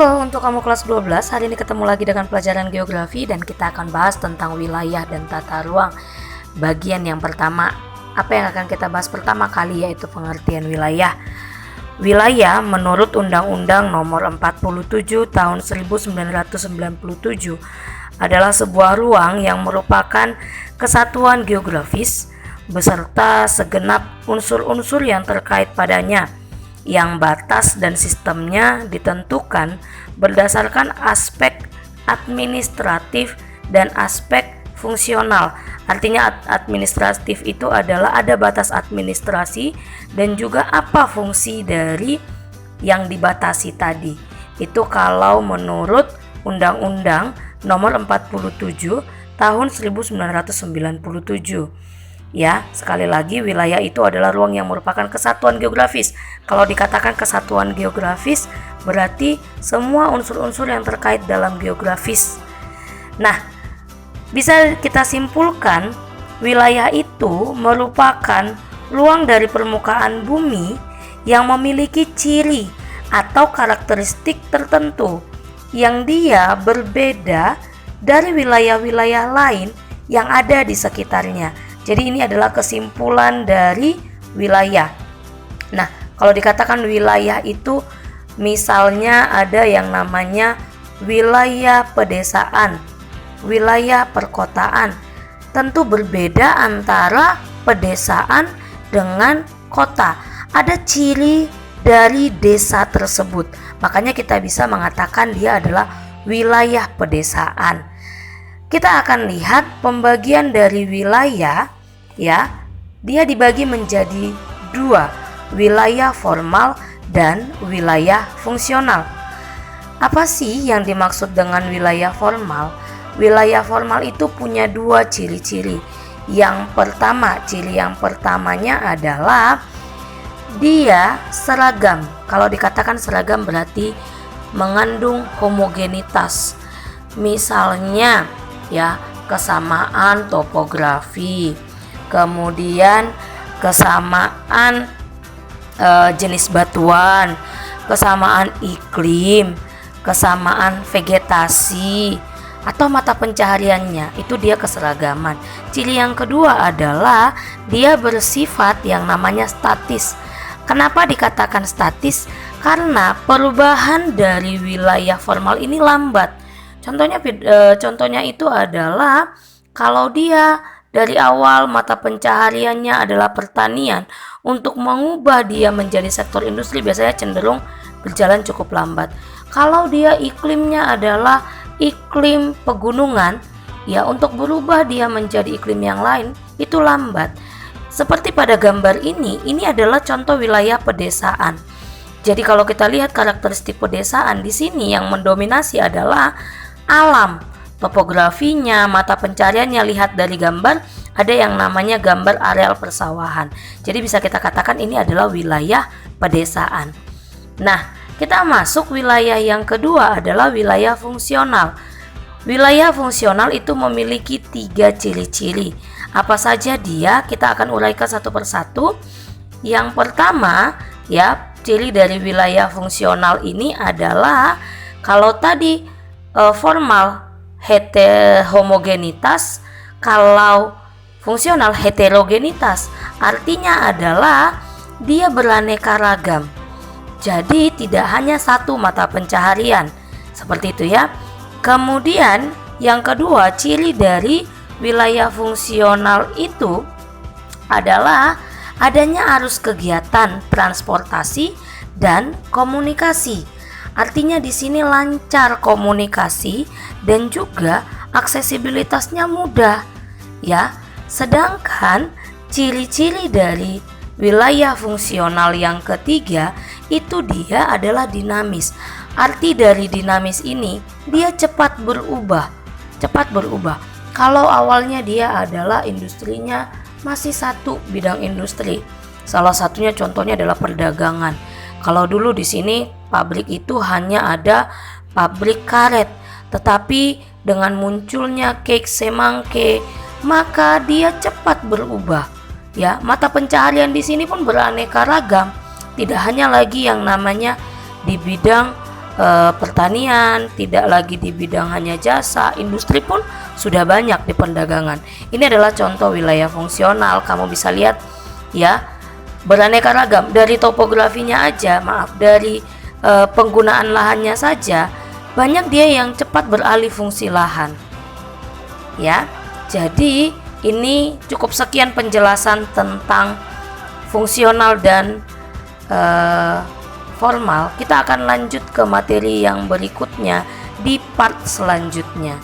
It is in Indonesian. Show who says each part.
Speaker 1: Halo, untuk kamu kelas 12, hari ini ketemu lagi dengan pelajaran geografi dan kita akan bahas tentang wilayah dan tata ruang. Bagian yang pertama, apa yang akan kita bahas pertama kali yaitu pengertian wilayah. Wilayah menurut Undang-Undang Nomor 47 Tahun 1997 adalah sebuah ruang yang merupakan kesatuan geografis beserta segenap unsur-unsur yang terkait padanya, yang batas dan sistemnya ditentukan berdasarkan aspek administratif dan aspek fungsional. Artinya administratif itu adalah ada batas administrasi dan juga apa fungsi dari yang dibatasi tadi. Itu kalau menurut Undang-Undang Nomor 47 Tahun 1997. Ya, sekali lagi wilayah itu adalah ruang yang merupakan kesatuan geografis. Kalau dikatakan kesatuan geografis, berarti semua unsur-unsur yang terkait dalam geografis. Nah, bisa kita simpulkan wilayah itu merupakan ruang dari permukaan bumi yang memiliki ciri atau karakteristik tertentu yang dia berbeda dari wilayah-wilayah lain yang ada di sekitarnya. Jadi ini adalah kesimpulan dari wilayah. Nah, kalau dikatakan wilayah itu misalnya ada yang namanya wilayah pedesaan, wilayah perkotaan. Tentu berbeda antara pedesaan dengan kota. Ada ciri dari desa tersebut. Makanya kita bisa mengatakan dia adalah wilayah pedesaan. Kita akan lihat pembagian dari wilayah, ya. Dia dibagi menjadi dua, wilayah formal dan wilayah fungsional. Apa sih yang dimaksud dengan wilayah formal? Wilayah formal itu punya dua ciri-ciri. Ciri yang pertamanya adalah dia seragam. Kalau dikatakan seragam berarti mengandung homogenitas. Misalnya ya, kesamaan topografi, kemudian kesamaan jenis batuan, kesamaan iklim, kesamaan vegetasi atau mata pencahariannya, itu dia keseragaman. Ciri yang kedua adalah dia bersifat yang namanya statis. Kenapa dikatakan statis? Karena perubahan dari wilayah formal ini lambat. Contohnya itu adalah kalau dia dari awal mata pencahariannya adalah pertanian, untuk mengubah dia menjadi sektor industri biasanya cenderung berjalan cukup lambat. Kalau dia iklimnya adalah iklim pegunungan, ya untuk berubah dia menjadi iklim yang lain itu lambat. Seperti pada gambar ini adalah contoh wilayah pedesaan. Jadi kalau kita lihat karakteristik pedesaan di sini yang mendominasi adalah alam, topografinya, mata pencariannya. Lihat dari gambar, ada yang namanya gambar areal persawahan. Jadi bisa kita katakan ini adalah wilayah pedesaan. Nah, kita masuk wilayah yang kedua adalah wilayah fungsional. Wilayah fungsional itu memiliki 3 ciri-ciri. Apa saja dia? Kita akan uraikan satu persatu. Yang pertama, ya, ciri dari wilayah fungsional ini adalah kalau tadi formal homogenitas, kalau fungsional heterogenitas. Artinya adalah dia beraneka ragam. Jadi tidak hanya satu mata pencaharian. Seperti itu ya. Kemudian yang kedua, ciri dari wilayah fungsional itu adalah adanya arus kegiatan transportasi dan komunikasi. Artinya di sini lancar komunikasi dan juga aksesibilitasnya mudah, ya. Sedangkan ciri-ciri dari wilayah fungsional yang ketiga itu dia adalah dinamis. Arti dari dinamis ini dia cepat berubah. Kalau awalnya dia adalah industrinya masih satu bidang industri. Salah satunya contohnya adalah perdagangan. Kalau dulu di sini pabrik itu hanya ada pabrik karet, tetapi dengan munculnya cake semangke, maka dia cepat berubah. Ya, mata pencaharian di sini pun beraneka ragam. Tidak hanya lagi yang namanya di bidang pertanian, tidak lagi di bidang hanya jasa, industri pun sudah banyak di perdagangan. Ini adalah contoh wilayah fungsional. Kamu bisa lihat ya, beraneka ragam dari topografinya aja, dari penggunaan lahannya saja, banyak dia yang cepat beralih fungsi lahan. Ya, jadi ini cukup sekian penjelasan tentang fungsional dan formal. Kita akan lanjut ke materi yang berikutnya di part selanjutnya.